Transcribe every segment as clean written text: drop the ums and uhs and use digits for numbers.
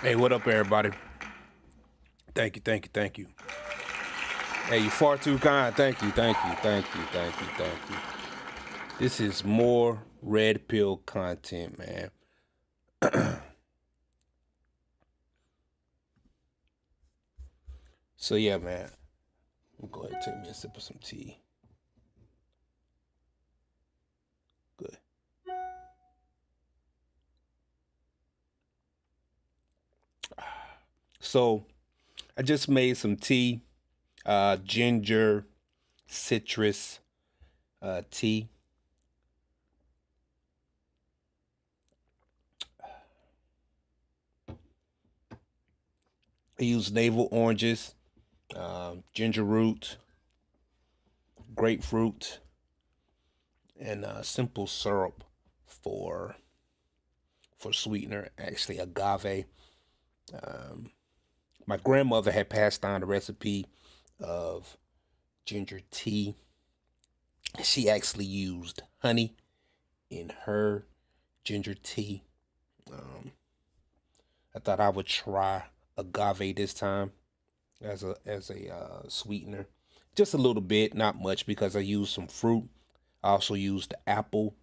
Hey, what up, everybody? Thank you, thank you, thank you. Hey, you far too kind. Thank you, thank you, thank you, thank you, thank you. This is more red pill content, man. So yeah, man. Go ahead and take me a sip of some tea. Good. So I just made some tea, ginger, citrus tea. I use navel oranges, ginger root, grapefruit, and simple syrup for for sweetener. Actually, agave. Um, my grandmother had passed down the recipe of ginger tea. She actually used honey in her ginger tea. Um, I thought I would try agave this time as a sweetener, just a little bit, not much, because I used some fruit. I also used apple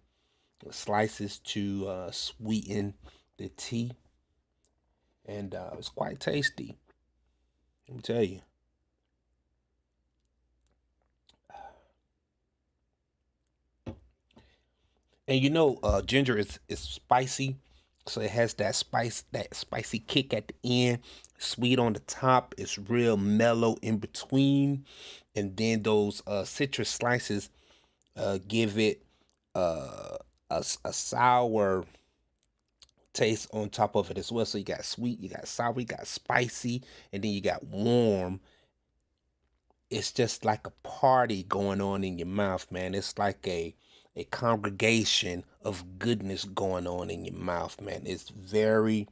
slices to sweeten the tea, and it was quite tasty. Let me tell you. And ginger is spicy, so it has that spicy kick at the end, sweet on the top. It's real mellow in between, and then those citrus slices give it a sour taste on top of it as well. So you got sweet, you got sour, you got spicy, and then you got warm. It's just like a party going on in your mouth, man. It's like a congregation of goodness going on in your mouth, man. It's very,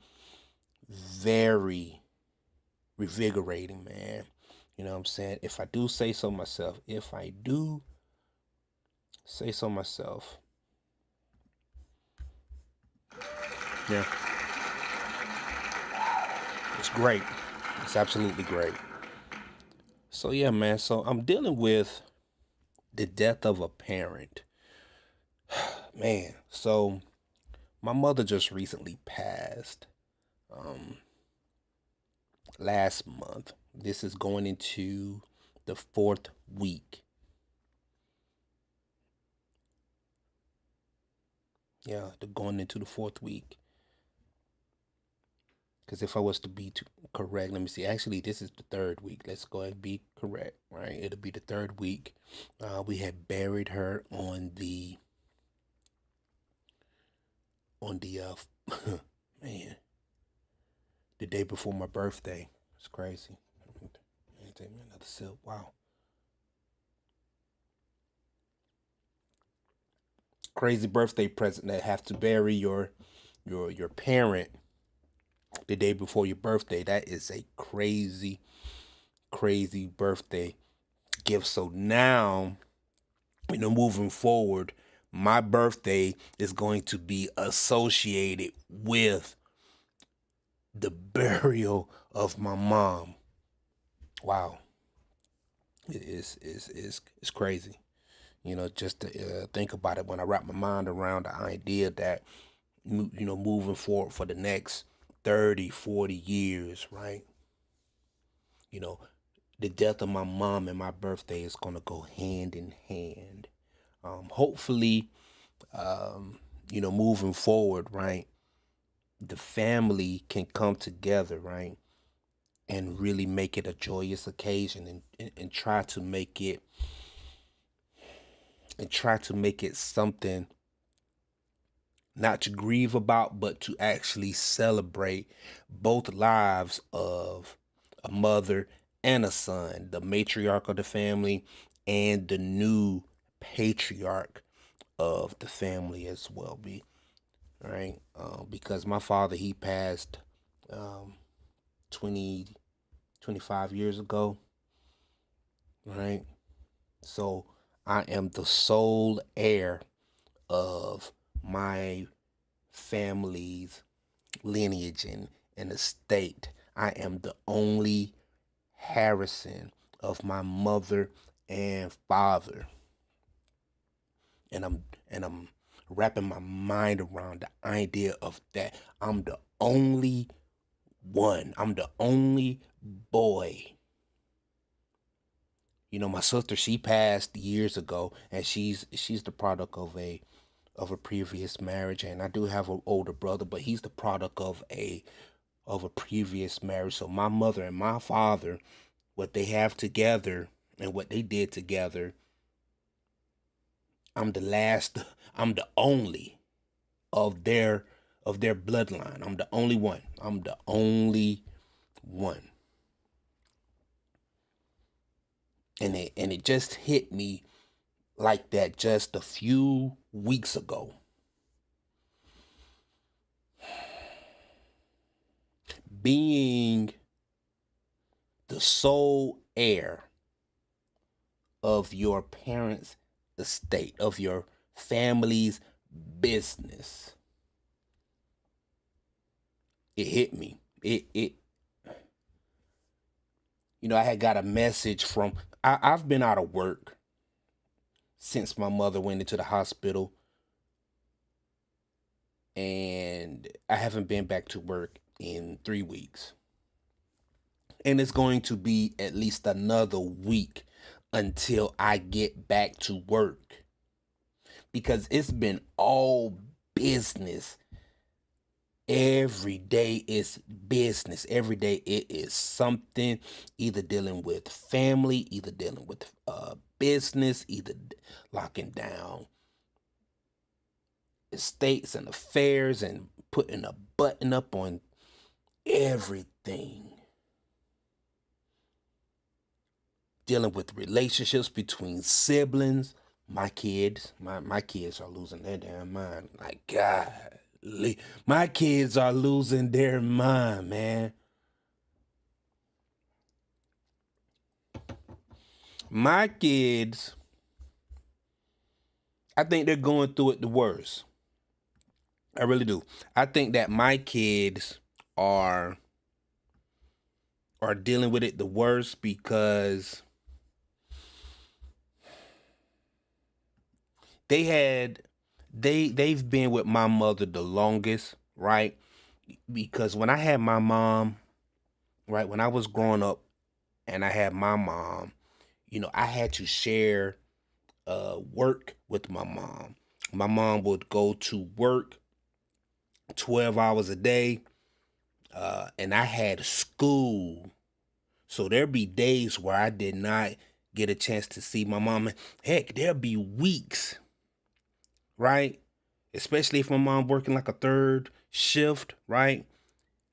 very revigorating, man. You know what I'm saying? If I do say so myself, if I do say so myself, yeah, it's great. It's absolutely great. So yeah, man. So I'm dealing with the death of a parent, man. So my mother just recently passed. Um, last month. This is going into the fourth week. Yeah, they're going into the fourth week. Because if I was to be correct, let me see. Actually, this is the third week. Let's go ahead and be correct, right? It'll be the third week. We had buried her on the man, the day before my birthday. It's crazy. Take me another sip. Wow, crazy birthday present that have to bury your parent the day before your birthday. That is a crazy, crazy birthday gift. So now, moving forward, my birthday is going to be associated with the burial of my mom. Wow, it's crazy. Just to think about it when I wrap my mind around the idea that moving forward for the next 30, 40 years, right? You know, the death of my mom and my birthday is going to go hand in hand. Hopefully, moving forward, right, the family can come together, right, and really make it a joyous occasion and try to make it something not to grieve about, but to actually celebrate both lives of a mother and a son, the matriarch of the family and the new patriarch of the family as well. Right? Because my father, he passed um, 20, 25 years ago, right? So I am the sole heir of my family's lineage in the state. I am the only Harrison of my mother and father. And I'm wrapping my mind around the idea of that. I'm the only one. I'm the only boy. My sister, she passed years ago, and she's the product of a previous marriage, and I do have an older brother, but he's the product of a previous marriage. So my mother and my father, what they have together and what they did together, I'm the last, I'm the only of their bloodline. I'm the only one. I'm the only one. And it just hit me like that just a few weeks ago. Being the sole heir of your parents' estate, of your family's business. It hit me. I had got a message from, I've been out of work since my mother went into the hospital, and I haven't been back to work in 3 weeks. And it's going to be at least another week until I get back to work, because it's been all business. Every day is business. Every day it is something, either dealing with family, either dealing with business, either locking down estates and affairs and putting a button up on everything. Dealing with relationships between siblings. My kids are losing their damn mind. Like, God, my kids are losing their mind, man. My kids, I think they're going through it the worst. I really do. I think that my kids are are dealing with it the worst because they had they've been with my mother the longest, right? Because when I had my mom, right, when I was growing up and I had my mom, I had to share work with my mom. My mom would go to work 12 hours a day, and I had school. So there'd be days where I did not get a chance to see my mom. Heck, there'd be weeks, right? Especially if my mom working like a third shift, right?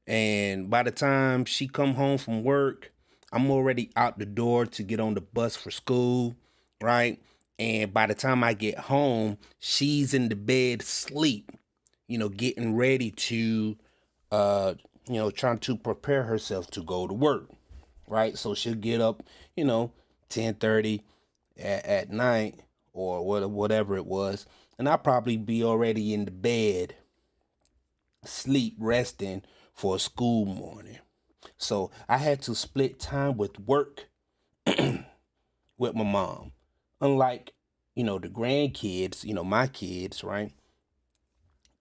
And by the time she come home from work, I'm already out the door to get on the bus for school, right? And by the time I get home, she's in the bed sleep, getting ready to trying to prepare herself to go to work, right? So she'll get up, 10:30 at night or whatever it was, and I'll probably be already in the bed, sleep, resting for a school morning. So I had to split time with work with my mom. Unlike, the grandkids, my kids, right?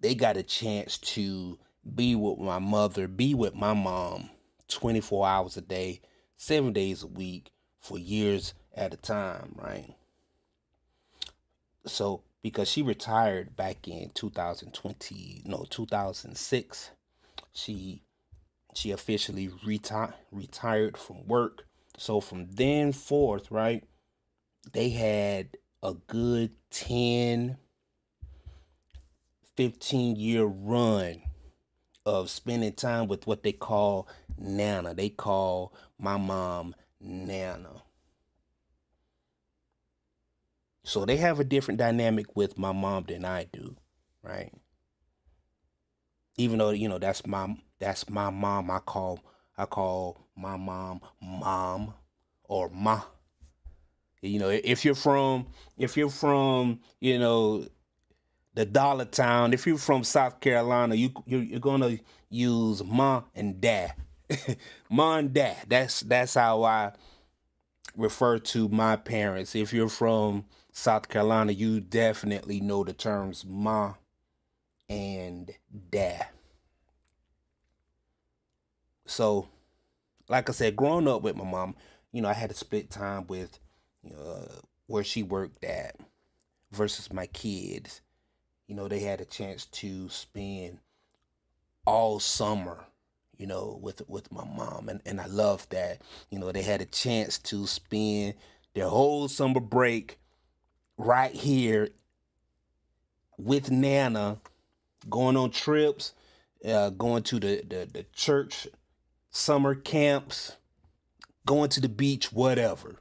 They got a chance to be with my mother, be with my mom 24 hours a day, 7 days a week for years at a time, right? So because she retired back in 2020, no, 2006, she she officially retired from work. So from then forth, right, they had a good 10, 15-year run of spending time with what they call Nana. They call my mom Nana. So they have a different dynamic with my mom than I do, right? Even though, that's my mom, I call my mom or ma. If you're from the the dollar town. If you're from South Carolina, you're gonna use ma and dad. Ma and dad. That's how I refer to my parents. If you're from South Carolina, you definitely know the terms ma and dad. So, like I said, growing up with my mom, I had to split time with where she worked at versus my kids. They had a chance to spend all summer, with my mom, and I love that. They had a chance to spend their whole summer break right here with Nana, going on trips, going to the church summer camps, going to the beach, whatever.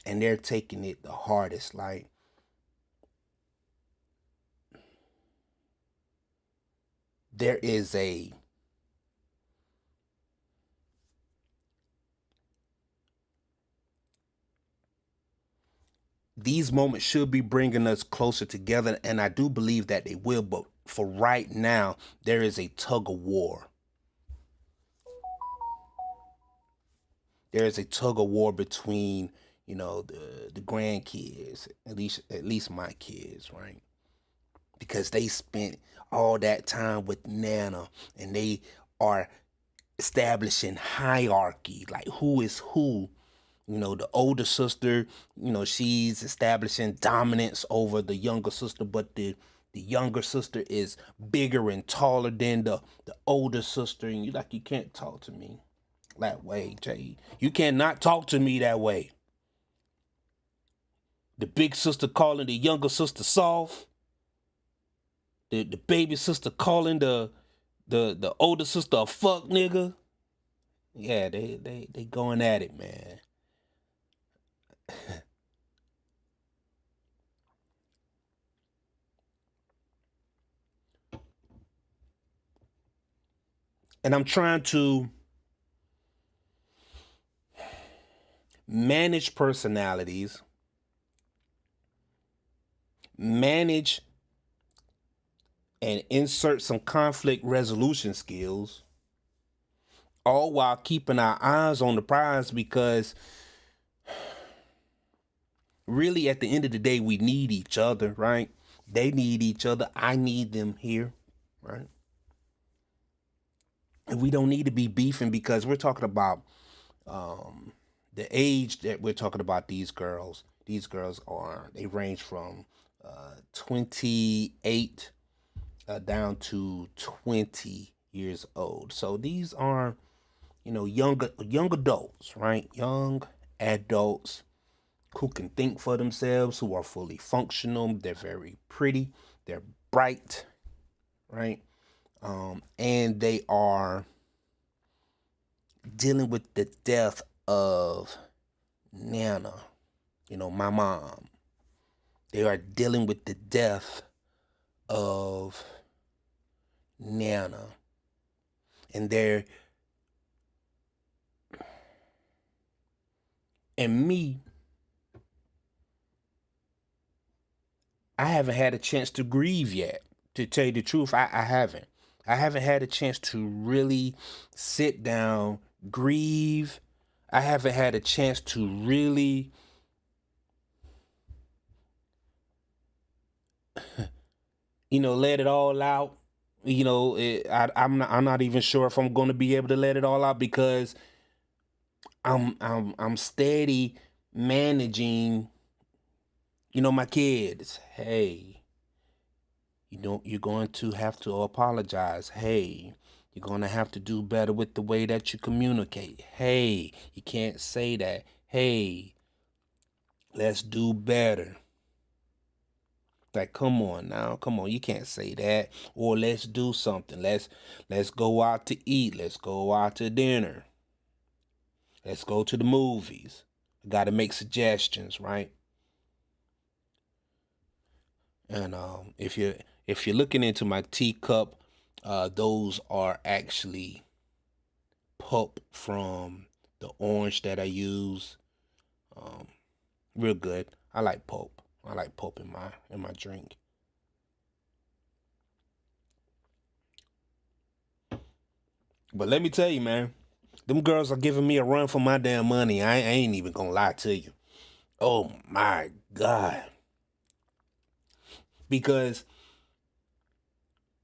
And they're taking it the hardest. Like, there is these moments should be bringing us closer together, and I do believe that they will, but for right now, there is a tug of war. There is a tug of war between, the grandkids, at least my kids, right? Because they spent all that time with Nana, and they are establishing hierarchy, like who is who. The older sister, she's establishing dominance over the younger sister, but the younger sister is bigger and taller than the older sister, and you can't talk to me that way, Jay. You cannot talk to me that way. The big sister calling the younger sister soft. The baby sister calling the older sister a fuck nigga. Yeah, they going at it, man. And I'm trying to manage personalities, manage and insert some conflict resolution skills, all while keeping our eyes on the prize, because really at the end of the day, we need each other, right? They need each other. I need them here, right? And we don't need to be beefing, because we're talking about the age that we're talking about. These girls they range from 28 down to 20 years old. So these are, young adults, right? Young adults who can think for themselves, who are fully functional. They're very pretty. They're bright, right? And they are dealing with the death of Nana, my mom. They are dealing with the death of Nana. And me, I haven't had a chance to grieve yet. To tell you the truth, I haven't. I haven't had a chance to really sit down, grieve. I haven't had a chance to really let it all out. I'm not even sure if I'm going to be able to let it all out, because I'm steady managing, my kids. Hey, you're going to have to apologize. Hey, you're going to have to do better with the way that you communicate. Hey, you can't say that. Hey, let's do better. Like, come on now, come on, you can't say that. Or let's do something. Let's go out to eat. Let's go out to dinner. Let's go to the movies. I got to make suggestions, right? And if you're looking into my teacup, those are actually pulp from the orange that I use. Real good. I like pulp. I like pulp in my drink. But let me tell you, man, them girls are giving me a run for my damn money. I ain't even gonna lie to you. Oh my God. Because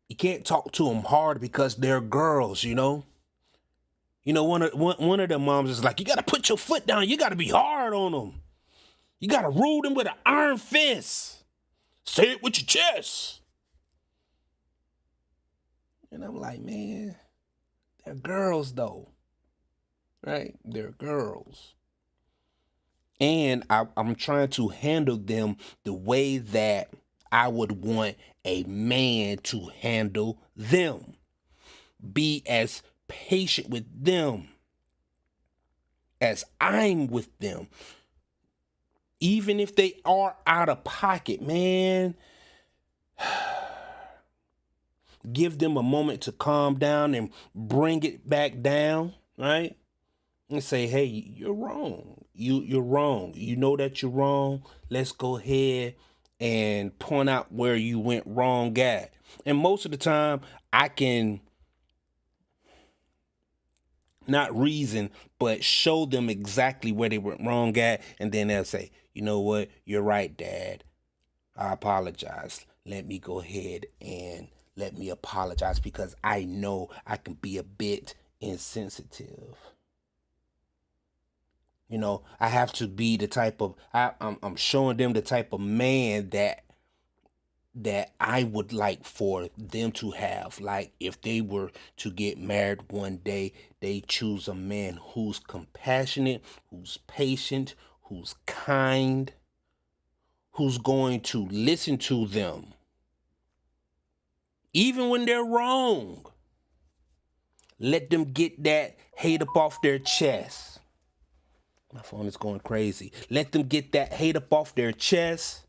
you can't talk to them hard because they're girls, you know? You know, one of the moms is like, you gotta put your foot down. You gotta be hard on them. You gotta rule them with an iron fist. Say it with your chest. And I'm like, man, they're girls though, right? They're girls. And I'm trying to handle them the way that I would want a man to handle them. Be as patient with them as I'm with them. Even if they are out of pocket, man, give them a moment to calm down and bring it back down, right? And say, hey, you're wrong. You're wrong. You know that you're wrong. Let's go ahead and point out where you went wrong at. And most of the time, I can not reason, but show them exactly where they went wrong at. And then they'll say, you know what? You're right, Dad. I apologize. Let me go ahead and let me apologize because I know I can be a bit insensitive. You know, I have to be the type of I'm showing them the type of man that I would like for them to have. Like if they were to get married one day, they choose a man who's compassionate, who's patient, who's kind, who's going to listen to them. Even when they're wrong. Let them get that hate up off their chest. My phone is going crazy. Let them get that hate up off their chest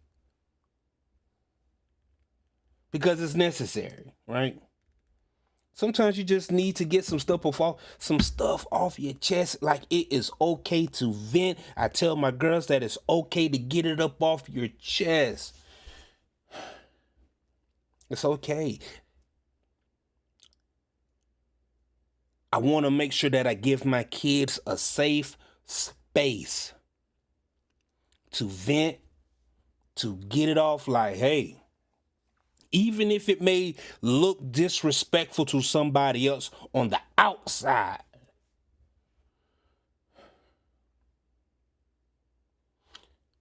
because it's necessary, right? Sometimes you just need to get some stuff off your chest. Like it is okay to vent. I tell my girls that it's okay to get it up off your chest. It's okay. I want to make sure that I give my kids a safe space to vent, to get it off. Like, hey, even if it may look disrespectful to somebody else on the outside.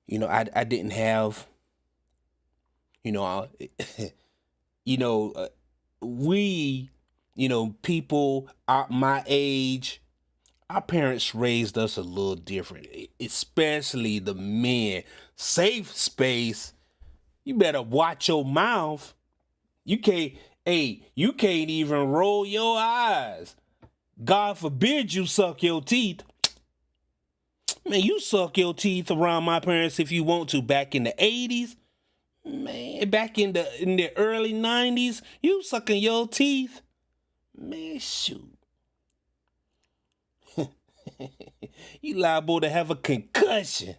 You know, I didn't have, you know, you know, we, you know, people my age, our parents raised us a little different, especially the men. Safe space. You better watch your mouth. You can't even roll your eyes. God forbid you suck your teeth. Man, you suck your teeth around my parents if you want to. Back in the 80s, man, back in the early 90s, you sucking your teeth. Man, shoot. You liable to have a concussion.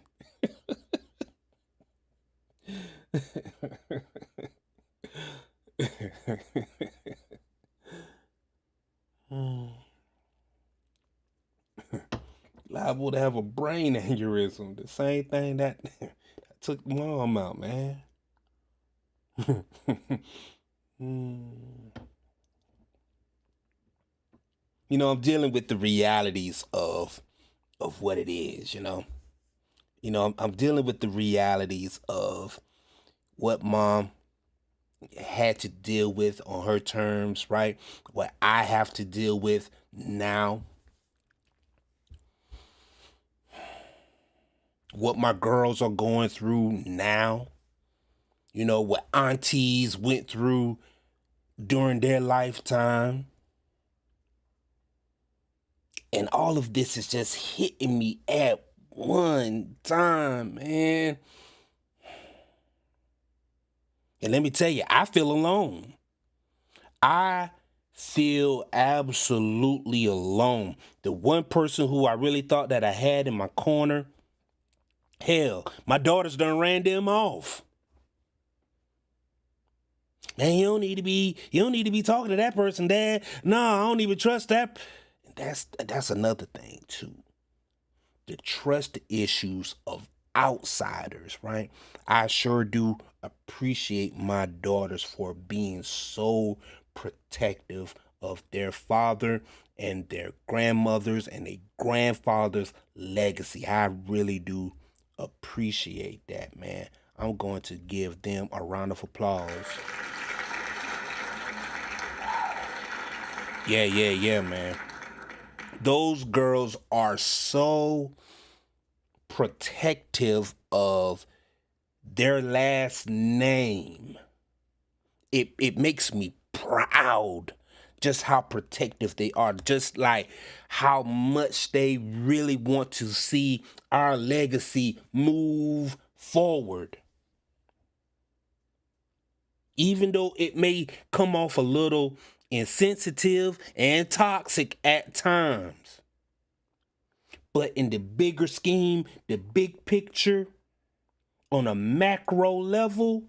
Liable to have a brain aneurysm. The same thing that took mom out, man. You know, I'm dealing with the realities of what it is, you know. You know, I'm dealing with the realities of what mom had to deal with on her terms, right? What I have to deal with now. What my girls are going through now. You know, what aunties went through during their lifetime. And all of this is just hitting me at one time, man. And let me tell you, I feel alone. I feel absolutely alone. The one person who I really thought that I had in my corner Hell, my daughters done ran them off. Man, you don't need to be talking to that person, Dad. No, I don't even trust that. That's another thing too. The trust issues of outsiders, right? I sure do appreciate my daughters for being so protective of their father and their grandmothers and their grandfather's legacy. I really do appreciate that, man. I'm going to give them a round of applause. Yeah, man. Those girls are so protective of their last name. It makes me proud just how protective they are, just like how much they really want to see our legacy move forward. Even though it may come off a little insensitive and toxic at times. But in the bigger scheme, the big picture, on a macro level,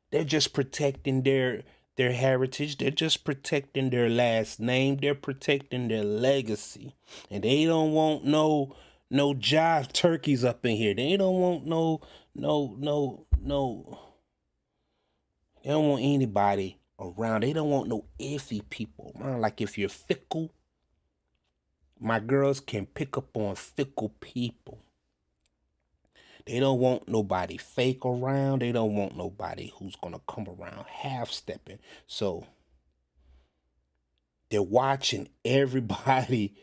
they're just protecting their heritage. They're just protecting their last name. They're protecting their legacy. And they don't want no jive turkeys up in here. They don't want no they don't want anybody around. They don't want no iffy people around. Like if you're fickle, my girls can pick up on fickle people. They don't want nobody fake around. They don't want nobody who's going to come around half-stepping. So they're watching everybody,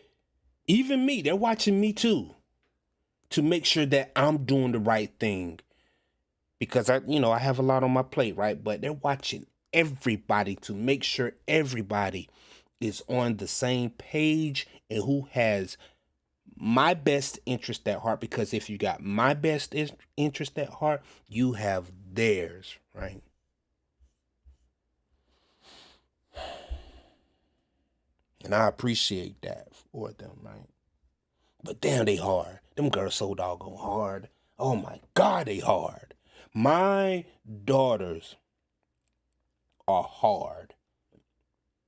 even me. They're watching me too, to make sure that I'm doing the right thing. Because I have a lot on my plate, right? But they're watching everybody to make sure everybody is on the same page and who has my best interest at heart. Because if you got my best interest at heart, you have theirs, right? And I appreciate that for them, right? But damn, they hard. Them girls so doggone hard. Oh my God, they hard. My daughters are hard.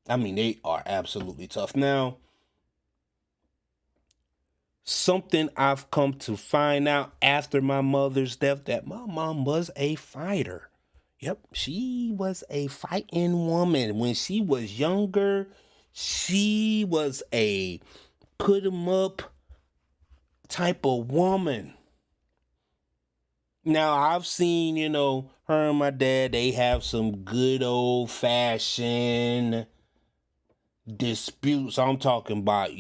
I mean, they are absolutely tough. Now, something I've come to find out after my mother's death, that my mom was a fighter. Yep, she was a fighting woman. When she was younger, she was a put 'em up type of woman. Now, I've seen, her and my dad, they have some good old fashioned disputes. I'm talking about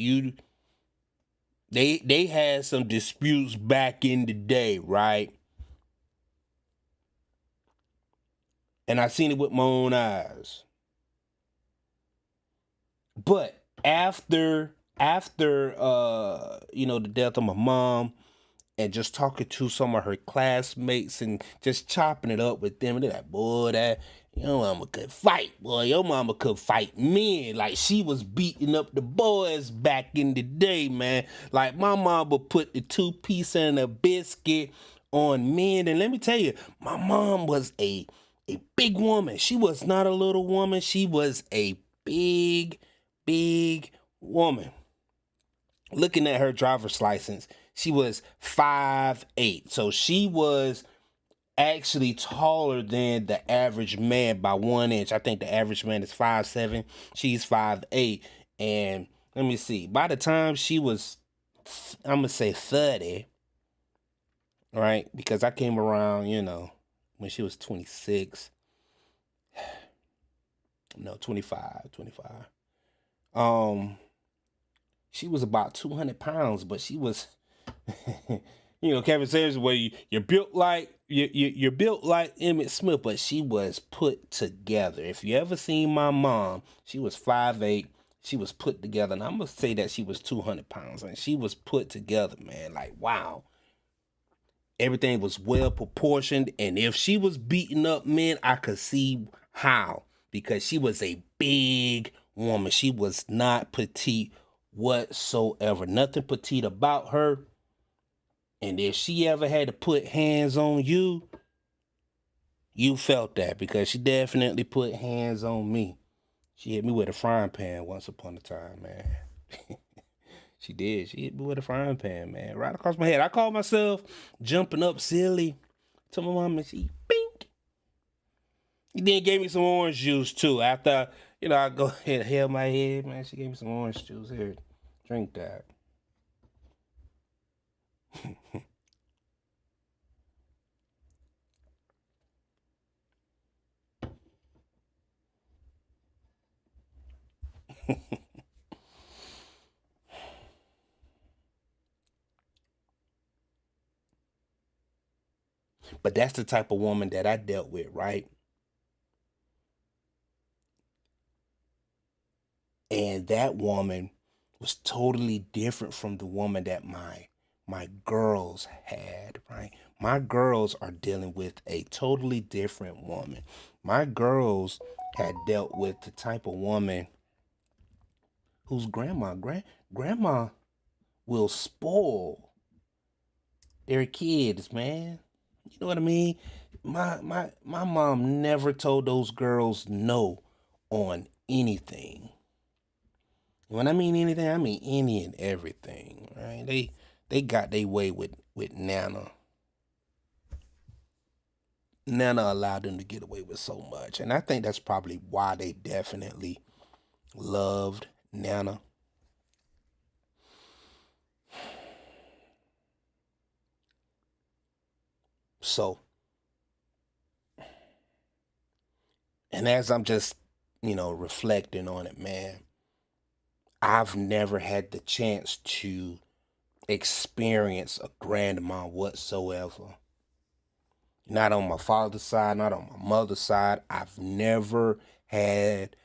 they had some disputes back in the day, right? And I seen it with my own eyes. But after the death of my mom, and just talking to some of her classmates and just chopping it up with them, and they're like, boy, that your mama could fight, boy. Your mama could fight men. Like she was beating up the boys back in the day, man. Like my mama put the 2-piece and a biscuit on men. And let me tell you, my mom was a big woman. She was not a little woman. She was a big woman. Looking at her driver's license, she was 5'8". So she was actually taller than the average man by 1 inch. I think the average man is 5'7". She's 5'8". And let me see. By the time she was, I'm going to say 30, right? Because I came around, when she was 26. No, 25. She was about 200 pounds, but she was, Kevin says, well, you're built like you're built like Emmitt Smith, but she was put together. If you ever seen my mom, she was 5'8". She was put together, and I'm gonna say that she was 200 pounds, and she was put together, man. Like wow, everything was well proportioned, and if she was beating up men, I could see how, because she was a big woman. She was not petite whatsoever. Nothing petite about her. And if she ever had to put hands on you, you felt that because she definitely put hands on me. She hit me with a frying pan once upon a time, man. She did. She hit me with a frying pan, man, right across my head. I called myself jumping up silly. To my mom, and she bink. He then gave me some orange juice too. After I go ahead and held my head, man. She gave me some orange juice. Here, drink that. But that's the type of woman that I dealt with, right? And that woman was totally different from the woman that my girls had, right? My girls are dealing with a totally different woman. My girls had dealt with the type of woman whose grandma will spoil their kids, man. You know what I mean? My mom never told those girls no on anything. When I mean anything, I mean any and everything, right? They got their way with Nana. Nana allowed them to get away with so much. And I think that's probably why they definitely loved Nana. So, and as I'm just, reflecting on it, man, I've never had the chance to experience a grandma whatsoever. Not on my father's side, not on my mother's side. I've never had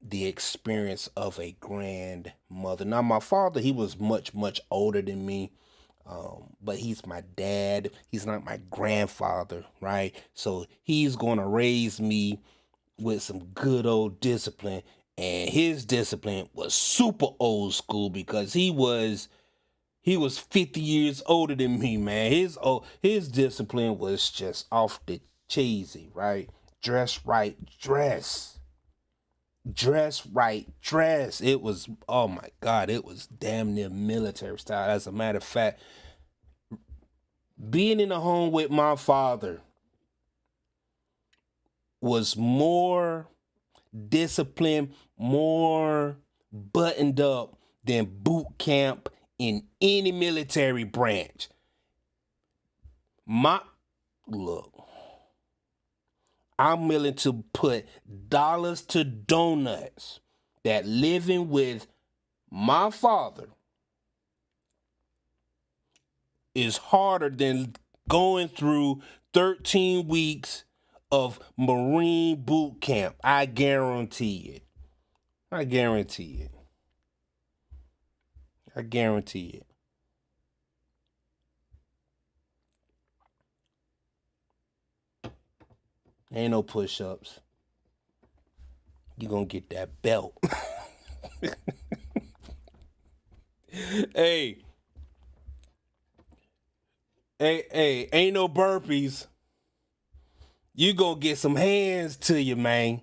the experience of a grandmother. Now, my father, he was much, much older than me, but he's my dad. He's not my grandfather, right? So he's going to raise me with some good old discipline. And his discipline was super old school because he was 50 years older than me, man. His discipline was just off the cheesy, right? Dress right, dress. Dress right, dress. It was, oh my God, it was damn near military style. As a matter of fact, being in the home with my father was more disciplined, more buttoned up than boot camp in any military branch. My look, I'm willing to put dollars to donuts that living with my father is harder than going through 13 weeks of Marine boot camp. I guarantee it. I guarantee it. I guarantee it. Ain't no push ups. You gonna get that belt. hey, hey, ain't no burpees. You gonna get some hands to you, man.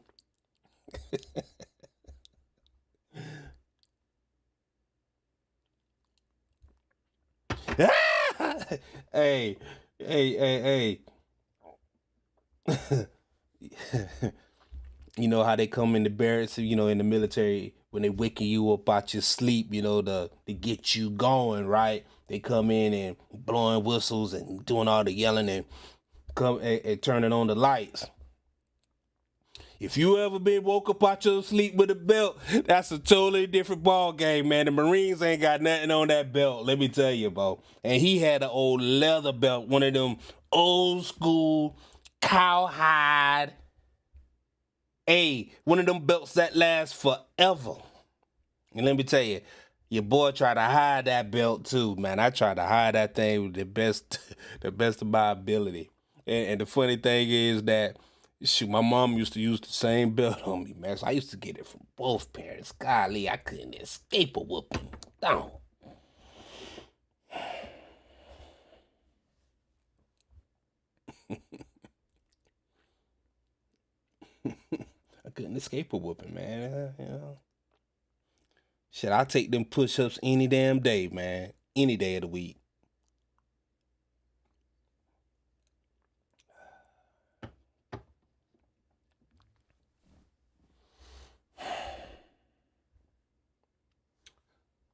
hey, hey. You know how they come in the barracks, in the military when they waking you up out your sleep, to get you going, right? They come in and blowing whistles and doing all the yelling and come and turning on the lights. If you ever been woke up out your sleep with a belt, that's a totally different ball game, man. The Marines ain't got nothing on that belt, let me tell you, bro. And he had an old leather belt, one of them old school cowhide. Hey, one of them belts that lasts forever. And let me tell you, your boy tried to hide that belt too, man. I tried to hide that thing with the best, the best of my ability. And the funny thing is that, shoot, my mom used to use the same belt on me, man. So I used to get it from both parents. Golly, I couldn't escape a whooping. Down. couldn't escape a whooping, man. Shit, I take them push-ups any damn day, man. Any day of the week.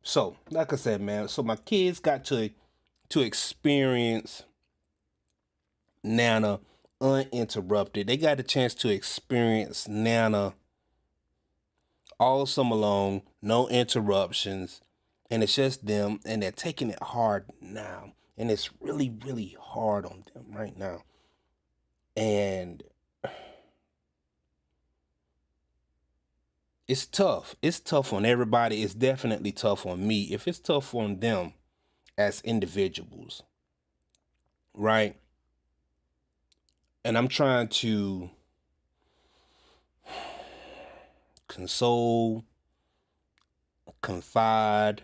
So, like I said, man, so my kids got to experience Nana uninterrupted. They got a chance to experience Nana all summer long, no interruptions, and it's just them, and they're taking it hard now, and it's really, really hard on them right now, and it's tough. It's tough on everybody. It's definitely tough on me. If it's tough on them as individuals, right? And I'm trying to console, confide,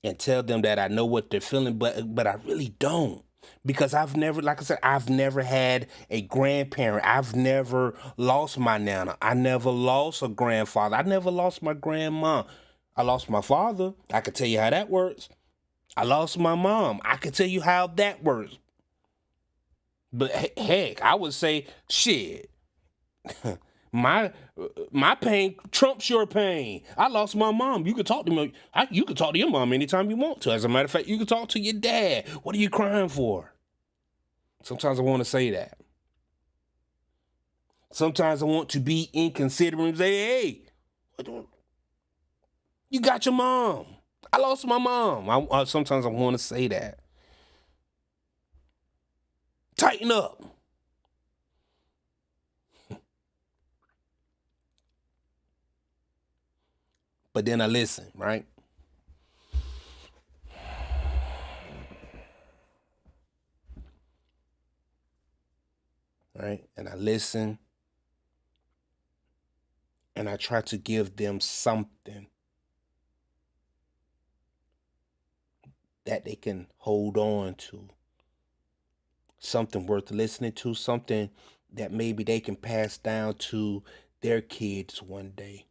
and tell them that I know what they're feeling, but I really don't. Because I've never, like I said, I've never had a grandparent. I've never lost my nana. I never lost a grandfather. I never lost my grandma. I lost my father. I can tell you how that works. I lost my mom. I can tell you how that works. But heck, I would say, shit, my pain trumps your pain. I lost my mom. You can talk to me. You can talk to your mom anytime you want to. As a matter of fact, you can talk to your dad. What are you crying for? Sometimes I want to say that. Sometimes I want to be inconsiderate and say, hey, you got your mom. I lost my mom. Sometimes I want to say that. Tighten up. But then I listen, right? Right? And I listen. And I try to give them something that they can hold on to. Something worth listening to. Something that maybe they can pass down to their kids one day.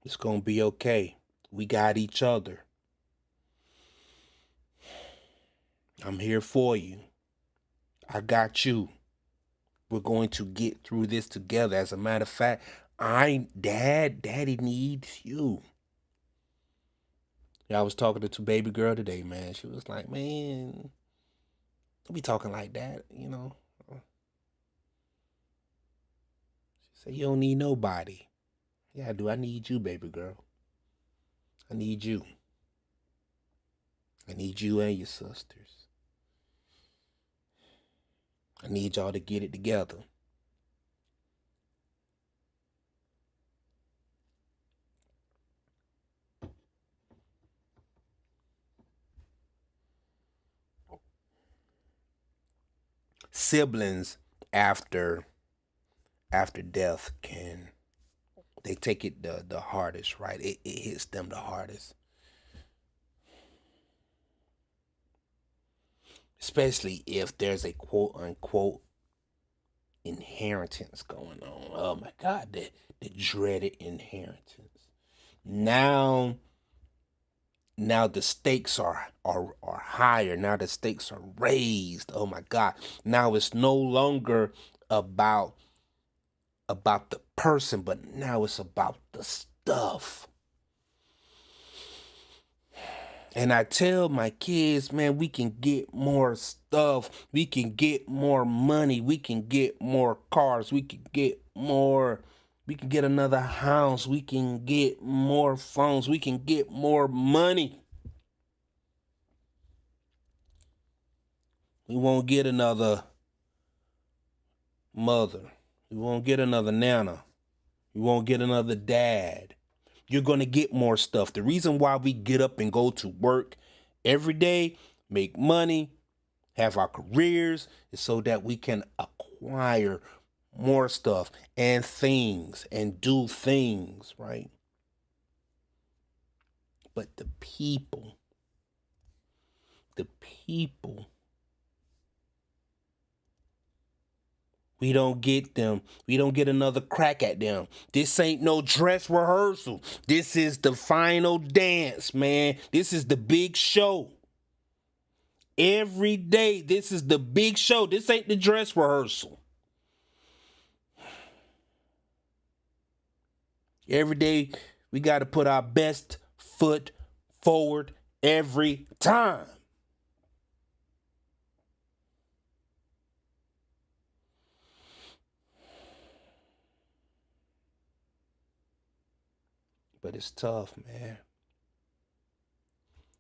It's going to be okay. We got each other. I'm here for you. I got you. We're going to get through this together. As a matter of fact, Daddy needs you. Yeah, I was talking to baby girl today, man. She was like, man, don't be talking like that, you know. She said, you don't need nobody. Yeah, I do. I need you, baby girl. I need you. I need you and your sisters. I need y'all to get it together. Siblings after death they take it the hardest, right? It hits them the hardest. Especially if there's a quote unquote inheritance going on. Oh my God, the dreaded inheritance. Now the stakes are higher. Now the stakes are raised. Oh my God. Now it's no longer about the person, but now it's about the stuff. And I tell my kids, man, we can get more stuff. We can get more money. We can get more cars. We can get another house. We can get more phones. We can get more money. We won't get another mother. We won't get another nana. We won't get another dad. You're going to get more stuff. The reason why we get up and go to work every day, make money, have our careers, is so that we can acquire more stuff and things and do things, right? But the people the people. We don't get them. We don't get another crack at them. This ain't no dress rehearsal. This is the final dance, man. This is the big show. Every day, this is the big show. This ain't the dress rehearsal. Every day, we got to put our best foot forward every time. But it's tough, man.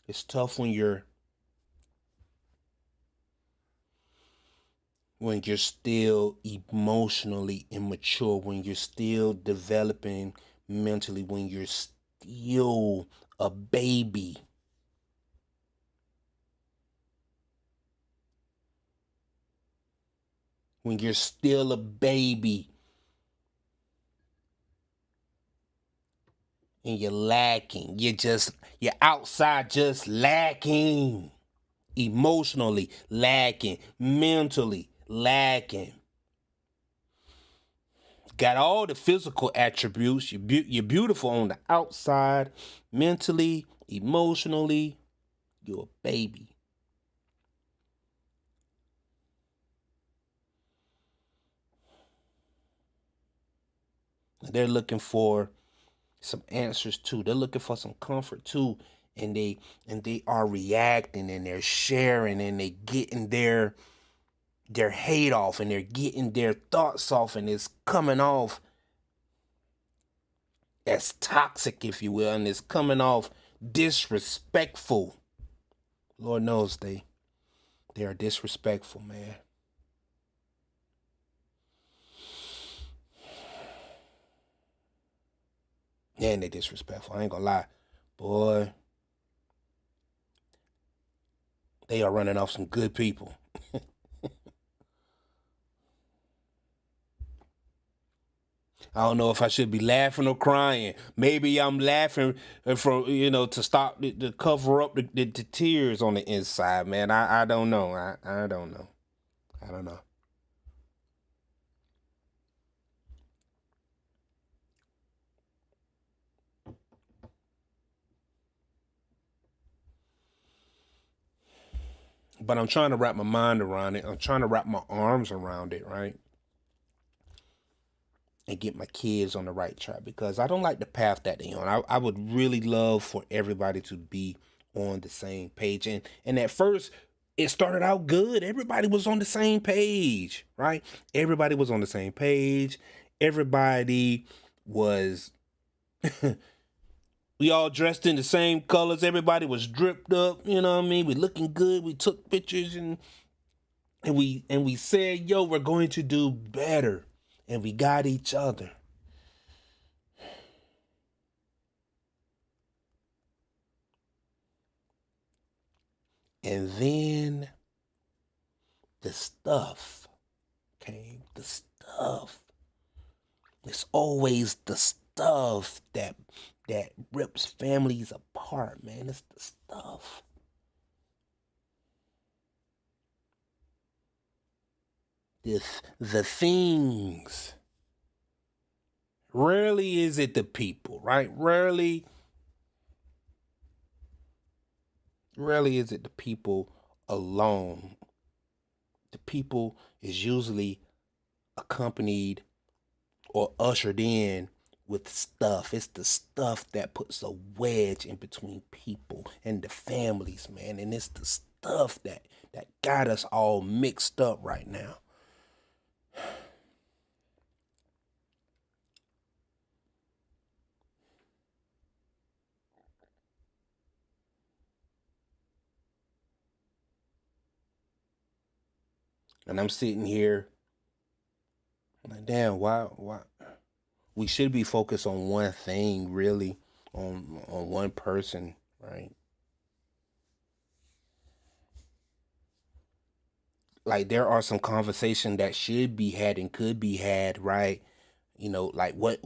It's tough when you're still emotionally immature, when you're still developing mentally, when you're still a baby. When you're still a baby and you're lacking, you're outside just lacking, emotionally lacking, mentally lacking. Got all the physical attributes. You're beautiful on the outside, mentally, emotionally, you're a baby. They're looking for some answers too. They're looking for some comfort too. And they are reacting and they're sharing and they getting their hate off and they're getting their thoughts off, and it's coming off as toxic, if you will, and it's coming off disrespectful. Lord knows they are disrespectful, man. And they disrespectful. I ain't gonna lie. Boy, they are running off some good people. I don't know if I should be laughing or crying. Maybe I'm laughing for to stop to cover up the tears on the inside, man. I don't know. I don't know. I don't know. But I'm trying to wrap my mind around it. I'm trying to wrap my arms around it, right? And get my kids on the right track, because I don't like the path that they're on. I would really love for everybody to be on the same page. And at first, it started out good. Everybody was on the same page, right? Everybody was on the same page. Everybody was we all dressed in the same colors. Everybody was dripped up, you know what I mean? We looking good. We took pictures and we said, yo, we're going to do better. And we got each other. And then the stuff came. The stuff. It's always the stuff that rips families apart, man. It's the stuff. The things. Rarely is it the people, right? Rarely is it the people alone. The people is usually accompanied or ushered in with stuff. It's the stuff that puts a wedge in between people and the families, man. And it's the stuff that got us all mixed up right now. And I'm sitting here like, damn, why we should be focused on one thing, really, on one person, right? Like, there are some conversation that should be had and could be had, right? Like, what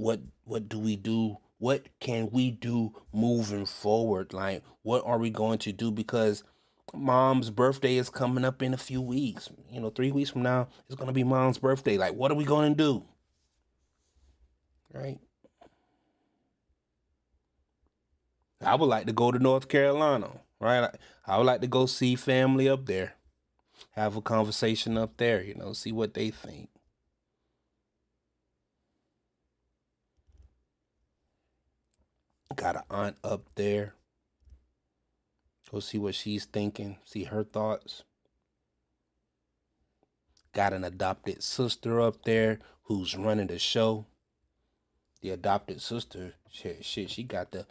do we do? What can we do moving forward? Like, what are we going to do? Because Mom's birthday is coming up in a few weeks. 3 weeks from now, it's going to be mom's birthday. Like, what are we going to do? Right? I would like to go to North Carolina, right? I would like to go see family up there, have a conversation up there, see what they think. Got an aunt up there. Go see what she's thinking, see her thoughts. Got an adopted sister up there who's running the show. The adopted sister, shit, she got the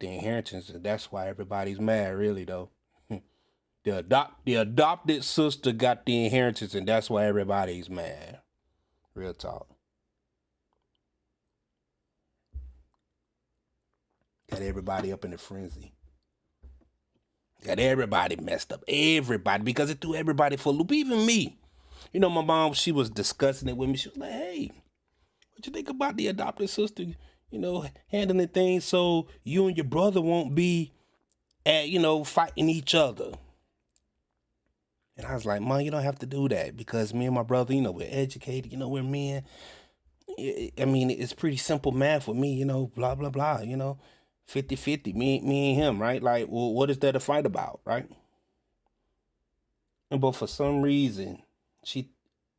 inheritance, and that's why everybody's mad, really though. The adopted sister got the inheritance, and that's why everybody's mad. Real talk. Got everybody up in a frenzy. Got everybody messed up. Everybody, because it threw everybody for a loop, even me. My mom, she was discussing it with me. She was like, hey, what you think about the adopted sister, handling things so you and your brother won't be at, fighting each other? And I was like, Mom, you don't have to do that, because me and my brother, we're educated, we're men. I mean, it's pretty simple math with me, blah, blah, blah, 50-50, me and him, right? Like, well, what is there to fight about, right? But for some reason, she,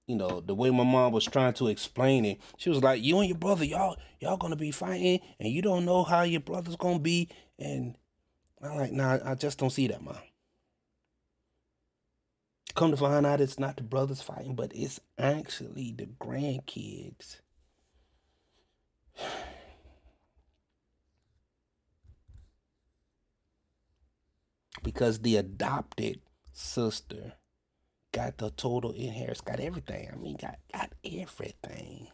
the way my mom was trying to explain it, she was like, you and your brother, y'all gonna be fighting, and you don't know how your brother's gonna be. And I'm like, nah, I just don't see that, Mom. Come to find out, it's not the brothers fighting, but it's actually the grandkids. Because the adopted sister got the total inheritance, got everything. I mean, got everything.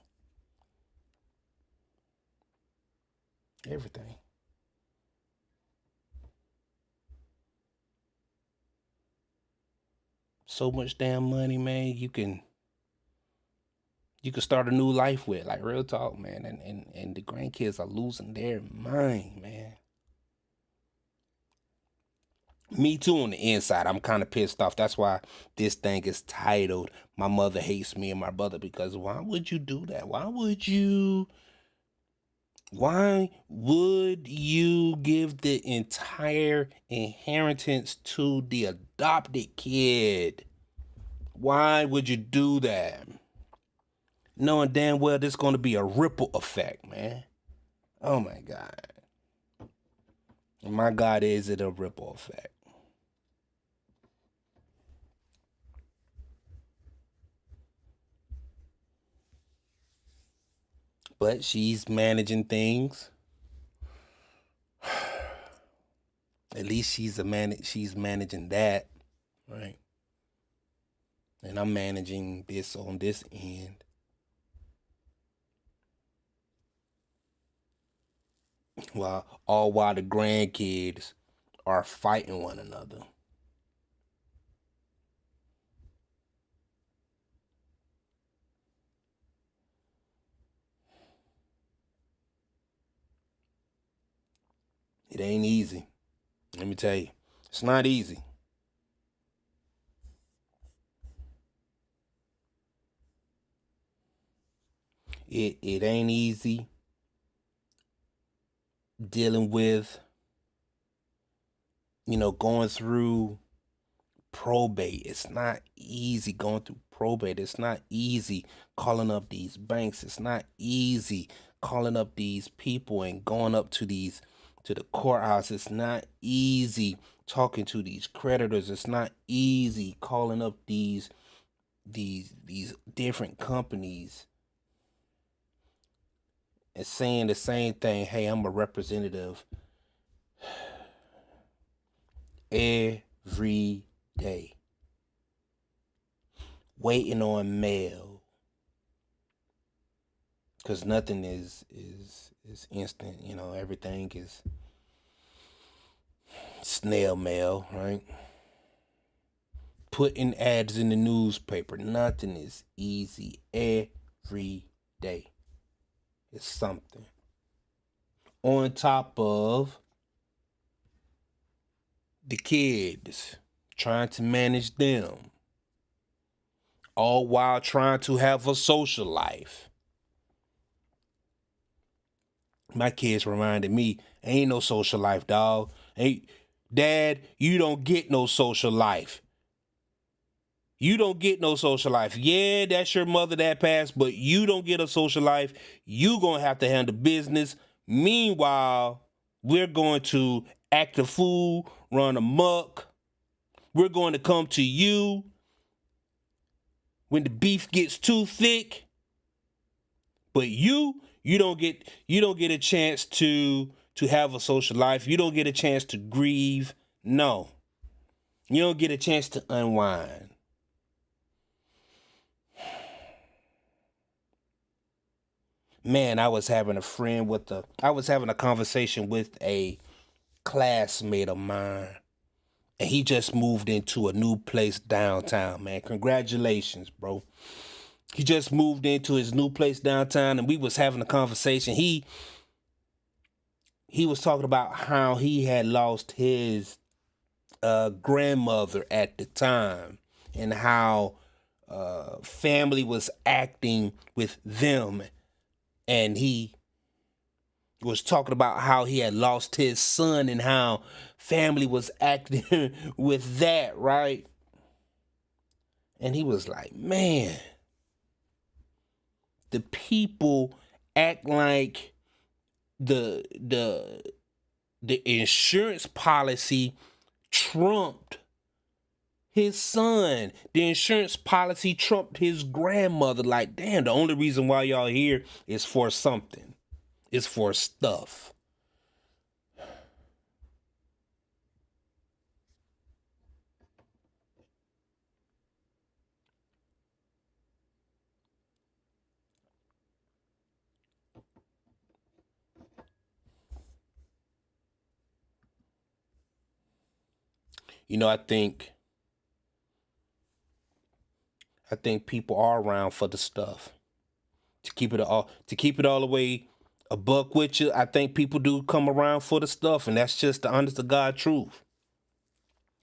Everything. So much damn money, man. You can start a new life with, like, real talk, man. And the grandkids are losing their mind, man. Me too on the inside. I'm kind of pissed off. That's why this thing is titled My Mother Hates Me and My Brother, because why would you do that? Why would you give the entire inheritance to the adopted kid? Why would you do that? Knowing damn well there's going to be a ripple effect, man. Oh my God. My God, is it a ripple effect? But she's managing things. At least she's managing that, right? And I'm managing this on this end. While the grandkids are fighting one another. It ain't easy. Let me tell you, it's not easy. It ain't easy dealing with, going through probate. It's not easy going through probate. It's not easy calling up these banks. It's not easy calling up these people and going up to the courthouse. It's not easy talking to these creditors. It's not easy calling up these different companies and saying the same thing. Hey, I'm a representative every day, waiting on mail, because nothing is instant. Everything is snail mail, right? Putting ads in the newspaper, nothing is easy. Every day is something. On top of the kids trying to manage them, all while trying to have a social life. My kids reminded me, ain't no social life, dog. Ain't, Dad, you don't get no social life. You don't get no social life. Yeah, that's your mother that passed, but you don't get a social life. You gonna have to handle business. Meanwhile, we're going to act a fool, run amok. We're going to come to you when the beef gets too thick. But you don't get a chance to have a social life. You don't get a chance to grieve. No. You don't get a chance to unwind. Man, I was having a conversation with a classmate of mine, and he just moved into a new place downtown, man. Congratulations, bro. He just moved into his new place downtown, and we was having a conversation. He was talking about how he had lost his grandmother at the time, and how family was acting with them. And he was talking about how he had lost his son and how family was acting with that, right? And he was like, man, the people act like the insurance policy trumped his son. The insurance policy trumped his grandmother. Like, damn, the only reason why y'all here is for something. It's for stuff. You know, I think people are around for the stuff. To keep it all the way a buck with you, I think people do come around for the stuff, and that's just the honest to God truth.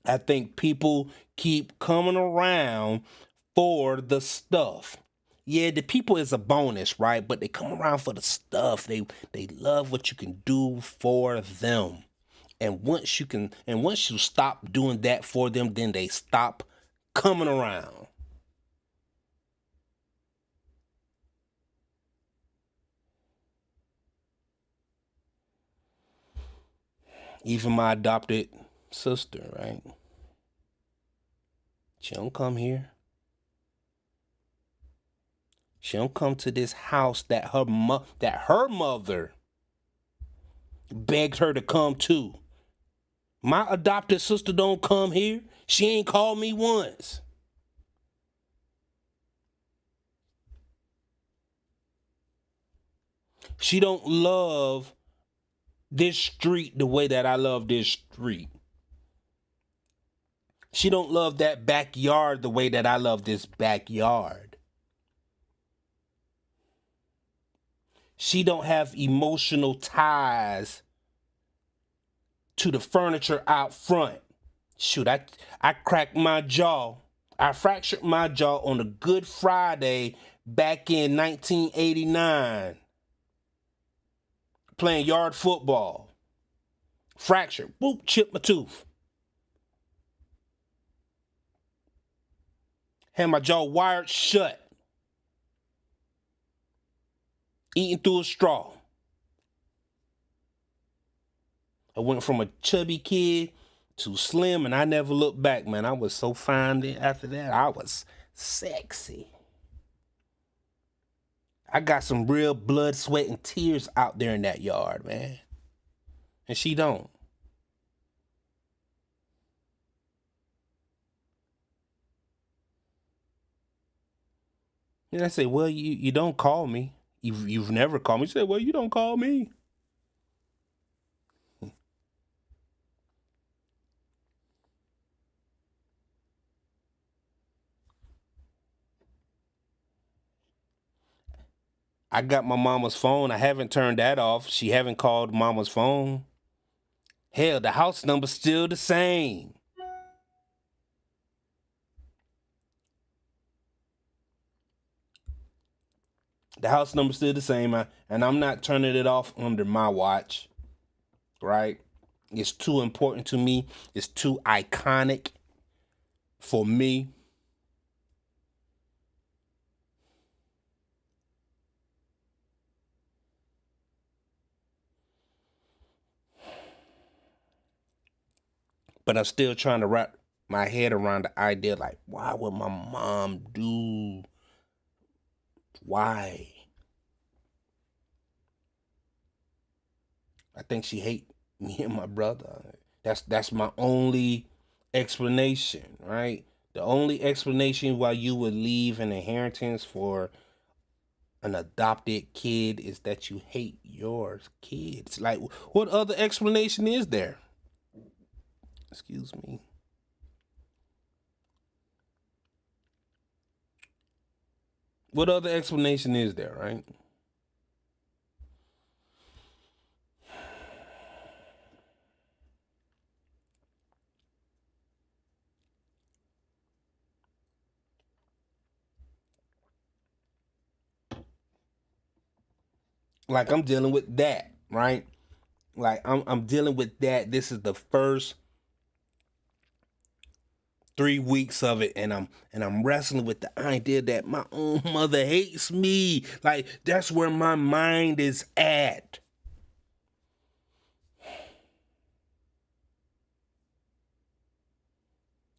I think people keep coming around for the stuff. Yeah, the people is a bonus, right? But they come around for the stuff. They love what you can do for them. And once you stop doing that for them, then they stop coming around. Even my adopted sister, right? She don't come here. She don't come to this house that her mother begged her to come to. My adopted sister don't come here. She ain't called me once. She don't love this street the way that I love this street. She don't love that backyard the way that I love this backyard. She don't have emotional ties to the furniture out front. Shoot, I cracked my jaw. I fractured my jaw on a Good Friday back in 1989. Playing yard football. Fractured. Boop, chipped my tooth. Had my jaw wired shut. Eating through a straw. I went from a chubby kid to slim, and I never looked back, man. I was so fine after that. I was sexy. I got some real blood, sweat, and tears out there in that yard, man. And she don't. And I say, well, you don't call me. You've never called me. She said, well, you don't call me. I got my mama's phone. I haven't turned that off. She haven't called mama's phone. Hell, the house number's still the same. The house number's still the same, and I'm not turning it off under my watch, right? It's too important to me. It's too iconic for me. But I'm still trying to wrap my head around the idea, like, why would my mom do? Why? I think she hate me and my brother. That's my only explanation, right? The only explanation why you would leave an inheritance for an adopted kid is that you hate your kids. Like, what other explanation is there? Excuse me. What other explanation is there, right? Like, I'm dealing with that, right? Like, I'm dealing with that. This is the first 3 weeks of it, and I'm wrestling with the idea that my own mother hates me. Like, that's where my mind is at.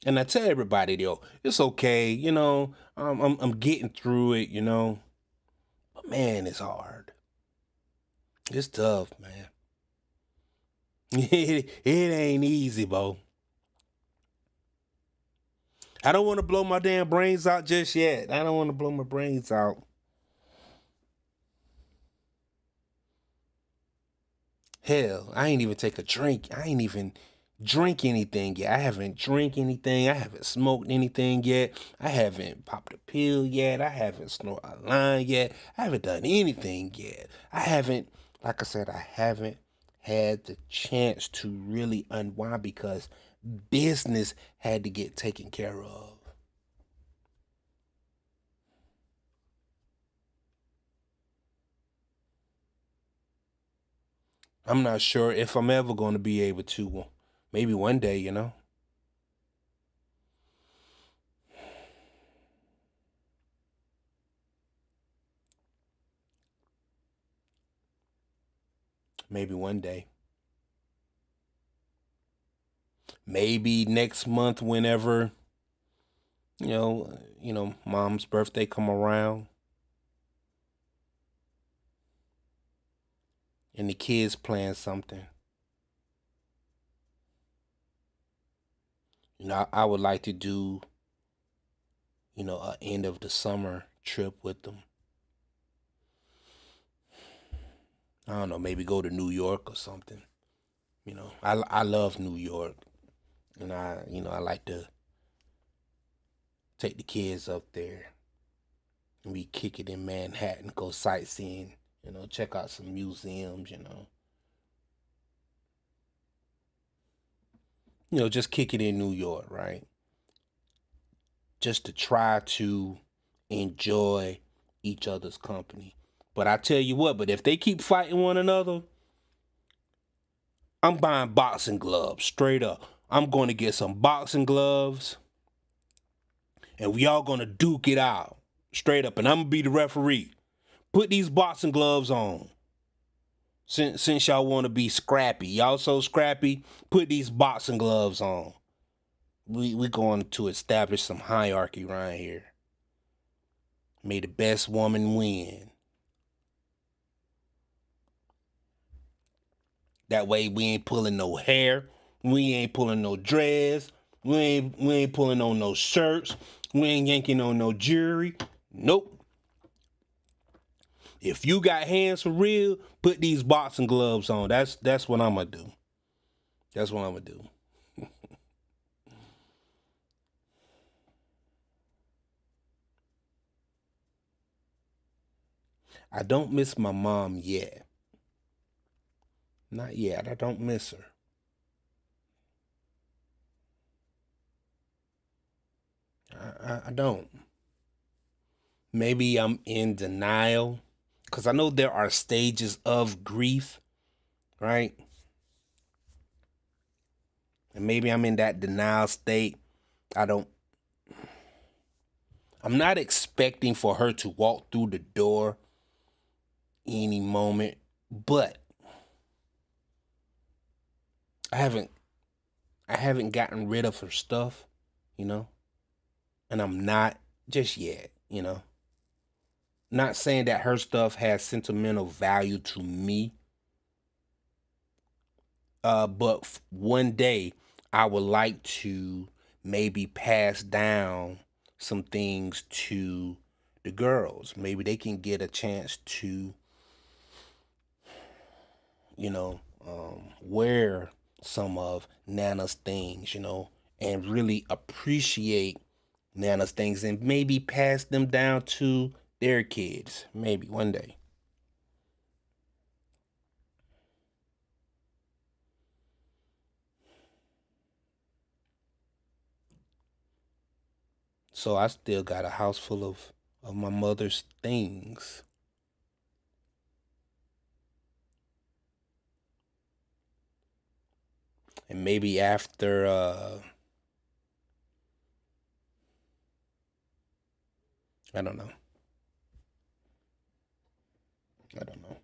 And I tell everybody, yo, it's okay, I'm getting through it, But man, it's hard. It's tough, man. It ain't easy, bro. I don't want to blow my damn brains out just yet. I don't want to blow my brains out. Hell, I ain't even take a drink. I ain't even drink anything yet. I haven't drank anything. I haven't smoked anything yet. I haven't popped a pill yet. I haven't snorted a line yet. I haven't done anything yet. I haven't, like I said, I haven't had the chance to really unwind because business had to get taken care of. I'm not sure if I'm ever going to be able to. Maybe one day. Maybe one day. Maybe next month, whenever mom's birthday come around, and the kids plan something. I would like to do, a end of the summer trip with them. I don't know, maybe go to New York or something. I love New York, and I like to take the kids up there, and we kick it in Manhattan, go sightseeing, check out some museums. Just kick it in New York, right? Just to try to enjoy each other's company. But I tell you what, but if they keep fighting one another, I'm buying boxing gloves, straight up. I'm going to get some boxing gloves, and we all going to duke it out, straight up. And I'm going to be the referee. Put these boxing gloves on. Since y'all want to be scrappy, y'all so scrappy, put these boxing gloves on. We going to establish some hierarchy right here. May the best woman win. That way we ain't pulling no hair, we ain't pulling no dress, we ain't pulling on no shirts, we ain't yanking on no jewelry. Nope. If you got hands for real, put these boxing gloves on. That's what I'm gonna do. That's what I'm gonna do. I don't miss my mom yet. Not yet. I don't miss her. I don't. Maybe I'm in denial. because I know there are stages of grief, right? And maybe I'm in that denial state. I don't, I'm not expecting for her to walk through the door any moment, but I haven't I haven't gotten rid of her stuff, you know, and I'm not just yet, you know. Not saying that her stuff has sentimental value to me, but one day I would like to maybe pass down some things to the girls. Maybe they can get a chance to, you know, wear some of Nana's things, you know, and really appreciate Nana's things and maybe pass them down to their kids, maybe one day. So I still got a house full of my mother's things. And maybe after I don't know. I don't know.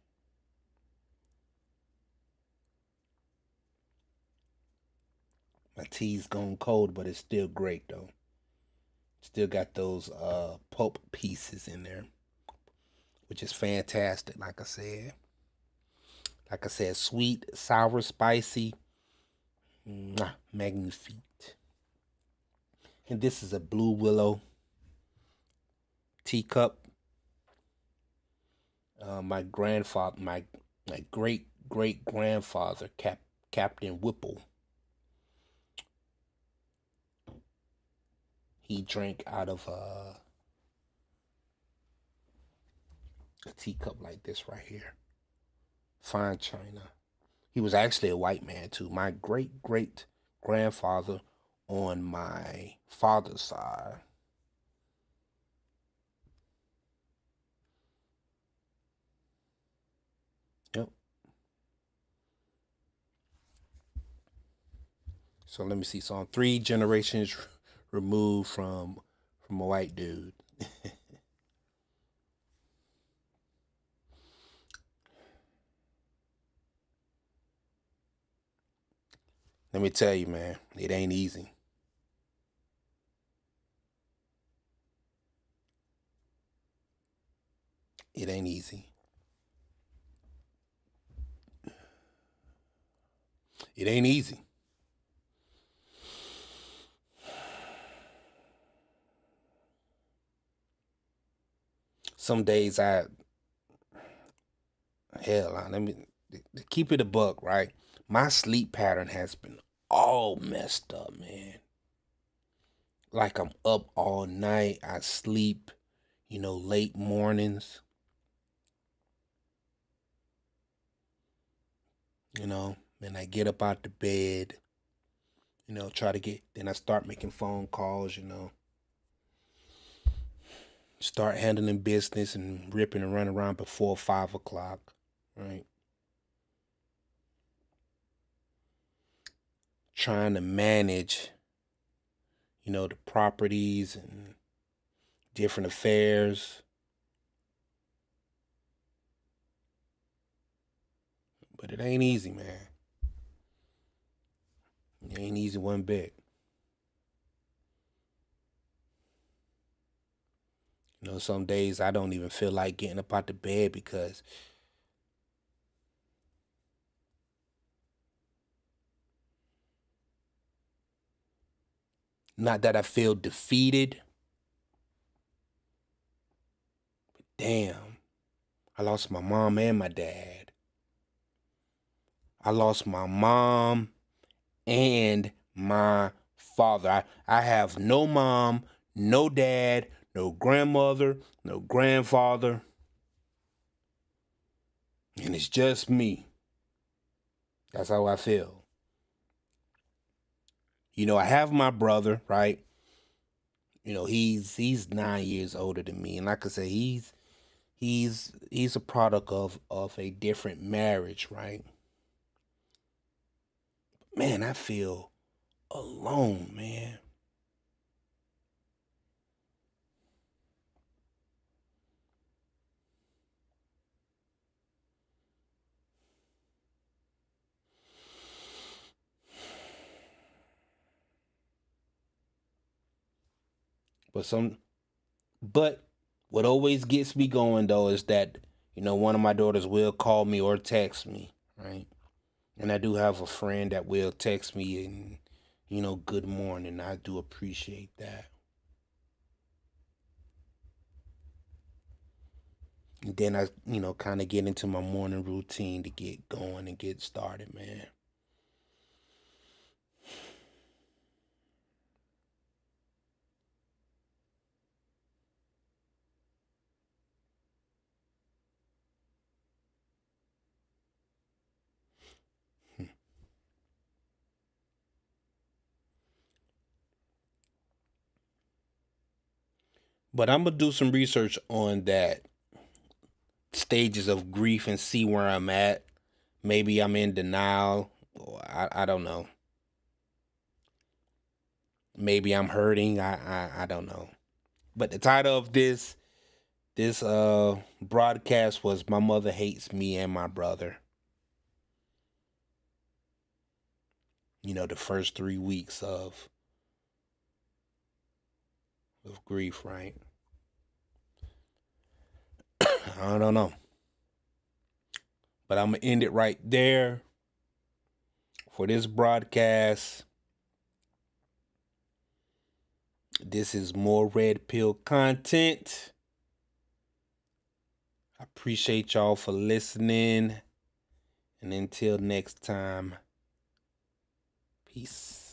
My tea's gone cold, but it's still great though. Still got those pulp pieces in there, which is fantastic. Like I said, sweet, sour, spicy, magnifique. And this is a Blue Willow teacup. My grandfather, my great great grandfather, Captain Whipple, he drank out of a teacup like this right here, fine china. He was actually a white man too. My great great grandfather on my father's side. Yep. So let me see. So I'm 3 generations removed from a white dude. Let me tell you, man, it ain't easy. It ain't easy. It ain't easy. Some days let me to keep it a buck, right? My sleep pattern has been all messed up, man. Like I'm up all night. I sleep, late mornings, and I get up out the bed, try to then I start making phone calls, start handling business and ripping and running around before 5 o'clock, right? Trying to manage, the properties and different affairs. But it ain't easy, man. It ain't easy one bit. Some days I don't even feel like getting up out the bed because not that I feel defeated, but damn, I lost my mom and my dad. I lost my mom and my father. I have no mom, no dad, no grandmother, no grandfather, and it's just me. That's how I feel. I have my brother, right? He's 9 years older than me, and like I said, he's a product of a different marriage, right? Man, I feel alone, man. But some but what always gets me going though is that, one of my daughters will call me or text me, right? And I do have a friend that will text me and, good morning. I do appreciate that. And then I, kind of get into my morning routine to get going and get started, man. But I'm gonna do some research on that stages of grief and see where I'm at. Maybe I'm in denial. Or I don't know. Maybe I'm hurting. I don't know. But the title of this broadcast was "My Mother Hates Me and My Brother." The first 3 weeks of grief, right? I don't know. But I'm gonna end it right there for this broadcast. This is more red pill content. I appreciate y'all for listening. And until next time, peace.